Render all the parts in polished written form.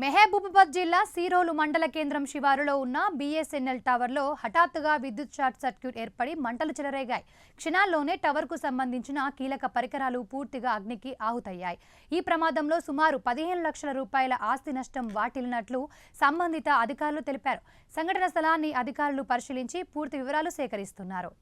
మెహబూబాబాద్ జిల్లా సీరోలు మండల కేంద్రం శివారులో ఉన్న బీఎస్ఎన్ఎల్ టవర్లో హఠాత్తుగా విద్యుత్ షార్ట్ సర్క్యూట్ ఏర్పడి మంటలు చెలరేగాయి. క్షణాల్లోనే టవర్కు సంబంధించిన కీలక పరికరాలు పూర్తిగా అగ్నికి ఆహుతయ్యాయి. ఈ ప్రమాదంలో సుమారు 15 లక్షల రూపాయల ఆస్తి నష్టం వాటిల్లినట్లు సంబంధిత అధికారులు తెలిపారు. సంఘటన స్థలాన్ని అధికారులు పరిశీలించి పూర్తి వివరాలు సేకరిస్తున్నారు.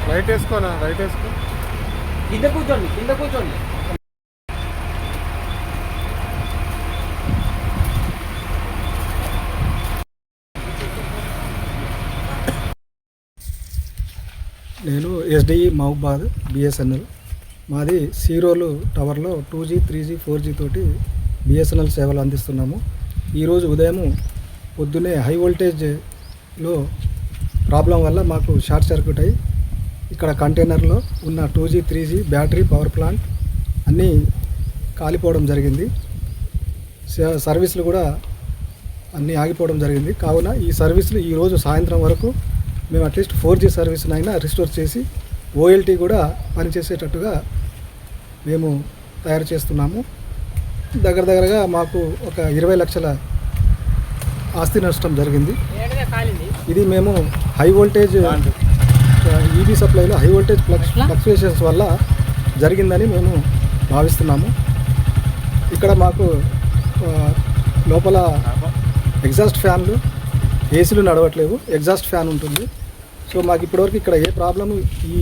రైట్ వేసుకోనా రైట్ వేసుకో కింద కూర్చోండి నేను ఎస్డిఈ మహబూబాబాద్ బిఎస్ఎన్ఎల్ మాది సీరోలు టవర్లో 2G 3G 4G తోటి బిఎస్ఎన్ఎల్ సేవలు అందిస్తున్నాము. ఈరోజు ఉదయం పొద్దున్నే హై వోల్టేజ్లో ప్రాబ్లం వల్ల మాకు షార్ట్ సర్క్యూట్ అయ్యి ఇక్కడ కంటైనర్లో ఉన్న 2G 3G battery power plant అన్నీ కాలిపోవడం జరిగింది. సర్వీసులు కూడా అన్నీ ఆగిపోవడం జరిగింది. కావున ఈ సర్వీసులు ఈరోజు సాయంత్రం వరకు మేము అట్లీస్ట్ 4G సర్వీస్నైనా రిస్టోర్ చేసి OLT కూడా పనిచేసేటట్టుగా మేము తయారు చేస్తున్నాము. దగ్గరగా మాకు ఒక 20 లక్షల ఆస్తి నష్టం జరిగింది. ఇది మేము హై వోల్టేజ్ ఈబీ సప్లైలో హై వోల్టేజ్ ఫ్లక్చుయేషన్స్ వల్ల జరిగిందని మేము భావిస్తున్నాము. ఇక్కడ మాకు లోపల ఎగ్జాస్ట్ ఫ్యాన్లు ఏసీలు నడవట్లేవు, ఎగ్జాస్ట్ ఫ్యాన్ ఉంటుంది. సో మాకు ఇప్పటివరకు ఇక్కడ ఏ ప్రాబ్లం ఈ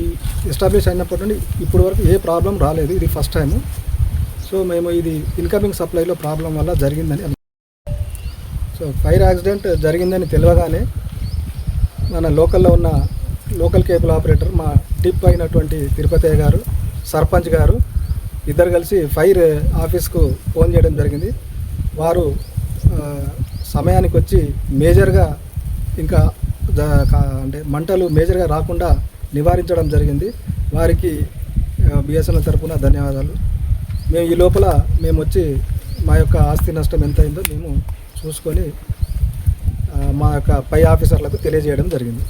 ఎస్టాబ్లిష్ అయినప్పటి నుండి ఇప్పటివరకు ఏ ప్రాబ్లం రాలేదు. ఇది ఫస్ట్ టైము. సో మేము ఇది ఇన్కమింగ్ సప్లైలో ప్రాబ్లం వల్ల జరిగిందని సో ఫైర్ యాక్సిడెంట్ జరిగిందని తెలియగానే మన లోకల్లో ఉన్న లోకల్ కేబుల్ ఆపరేటర్ మా టిప్ అయినటువంటి తిరుపతయ్య గారు, సర్పంచ్ గారు ఇద్దరు కలిసి ఫైర్ ఆఫీస్కు ఫోన్ చేయడం జరిగింది. వారు సమయానికి వచ్చి మేజర్గా ఇంకా అంటే మంటలు మేజర్గా రాకుండా నివారించడం జరిగింది. వారికి బిఎస్ఎన్ఎల్ తరఫున ధన్యవాదాలు. మేము ఈ లోపల మేము వచ్చి మా యొక్క ఆస్తి నష్టం ఎంత అయిందో మేము చూసుకొని మా యొక్క పై ఆఫీసర్లకు తెలియజేయడం జరిగింది.